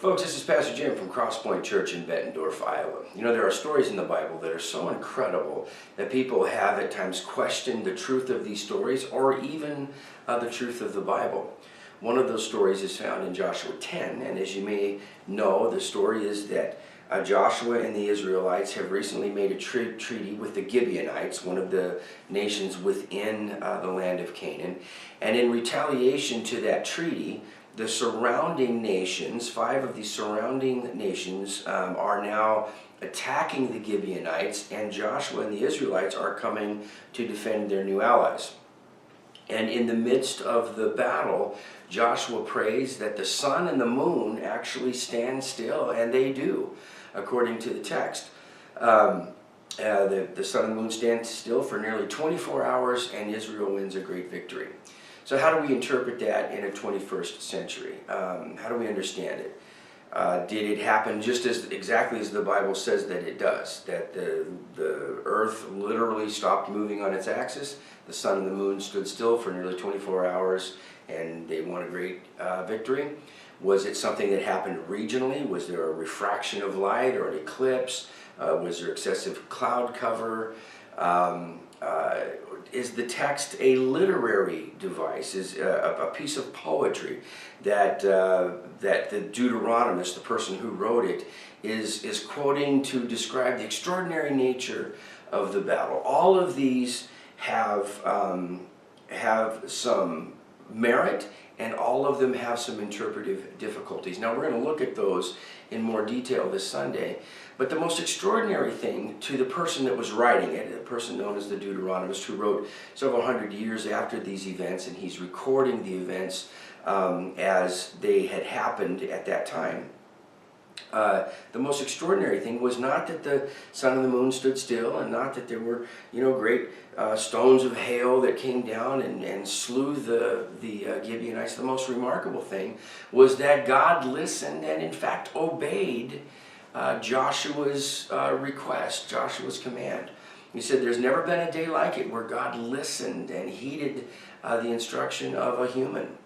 Folks, this is Pastor Jim from Crosspoint Church in Bettendorf, Iowa. You know, there are stories in the Bible that are so incredible that people have at times questioned the truth of these stories or even the truth of the Bible. One of those stories is found in Joshua 10, and as you may know, the story is that Joshua and the Israelites have recently made a treaty with the Gibeonites, one of the nations within the land of Canaan. And in retaliation to that treaty, the surrounding nations, 5 of the surrounding nations, are now attacking the Gibeonites, and Joshua and the Israelites are coming to defend their new allies. And in the midst of the battle, Joshua prays that the sun and the moon actually stand still, and they do, according to the text. The sun and the moon stand still for nearly 24 hours, and Israel wins a great victory. So how do we interpret that in a 21st century? How do we understand it? Did it happen just exactly as the Bible says that it does? That the earth literally stopped moving on its axis, the sun and the moon stood still for nearly 24 hours, and they won a great victory? Was it something that happened regionally? Was there a refraction of light or an eclipse? Was there excessive cloud cover? Is the text a literary device? Is a piece of poetry that the Deuteronomist, the person who wrote it, is quoting to describe the extraordinary nature of the battle? All of these have some merit, and all of them have some interpretive difficulties. Now we're going to look at those in more detail this Sunday. But the most extraordinary thing to the person that was writing it, a person known as the Deuteronomist, who wrote several hundred years after these events, and he's recording the events as they had happened at that time. The most extraordinary thing was not that the sun and the moon stood still, and not that there were, great stones of hail that came down and slew the Gibeonites. The most remarkable thing was that God listened and in fact obeyed Joshua's request, Joshua's command. He said there's never been a day like it where God listened and heeded the instruction of a human.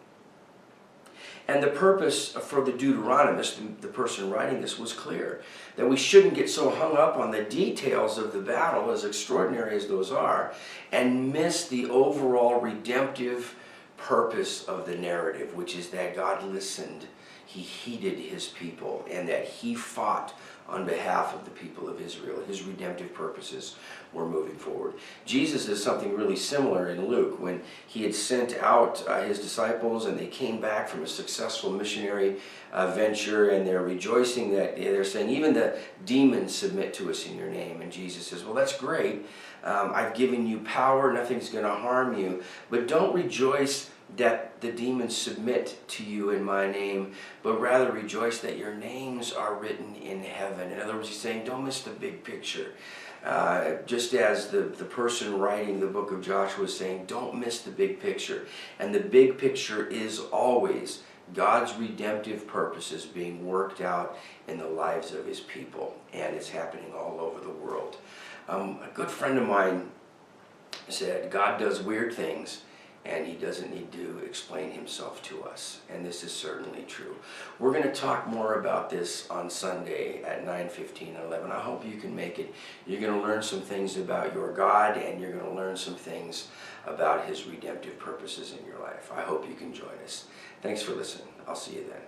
And the purpose for the Deuteronomist, the person writing this, was clear. That we shouldn't get so hung up on the details of the battle, as extraordinary as those are, and miss the overall redemptive purpose of the narrative, which is that God listened, He heeded His people, and that He fought on behalf of the people of Israel. His redemptive purposes were moving forward. Jesus is something really similar in Luke. When He had sent out His disciples and they came back from a successful missionary venture, and they're rejoicing that they're saying, even the demons submit to us in your name. And Jesus says, well, that's great. I've given you power. Nothing's going to harm you. But don't rejoice that the demons submit to you in my name, but rather rejoice that your names are written in heaven. In other words, He's saying, don't miss the big picture. Just as the person writing the book of Joshua is saying, don't miss the big picture. And the big picture is always God's redemptive purposes being worked out in the lives of His people. And it's happening all over the world. A good friend of mine said, God does weird things, and He doesn't need to explain Himself to us. And this is certainly true. We're going to talk more about this on Sunday at 9:15 and 11. I hope you can make it. You're going to learn some things about your God, and you're going to learn some things about His redemptive purposes in your life. I hope you can join us. Thanks for listening. I'll see you then.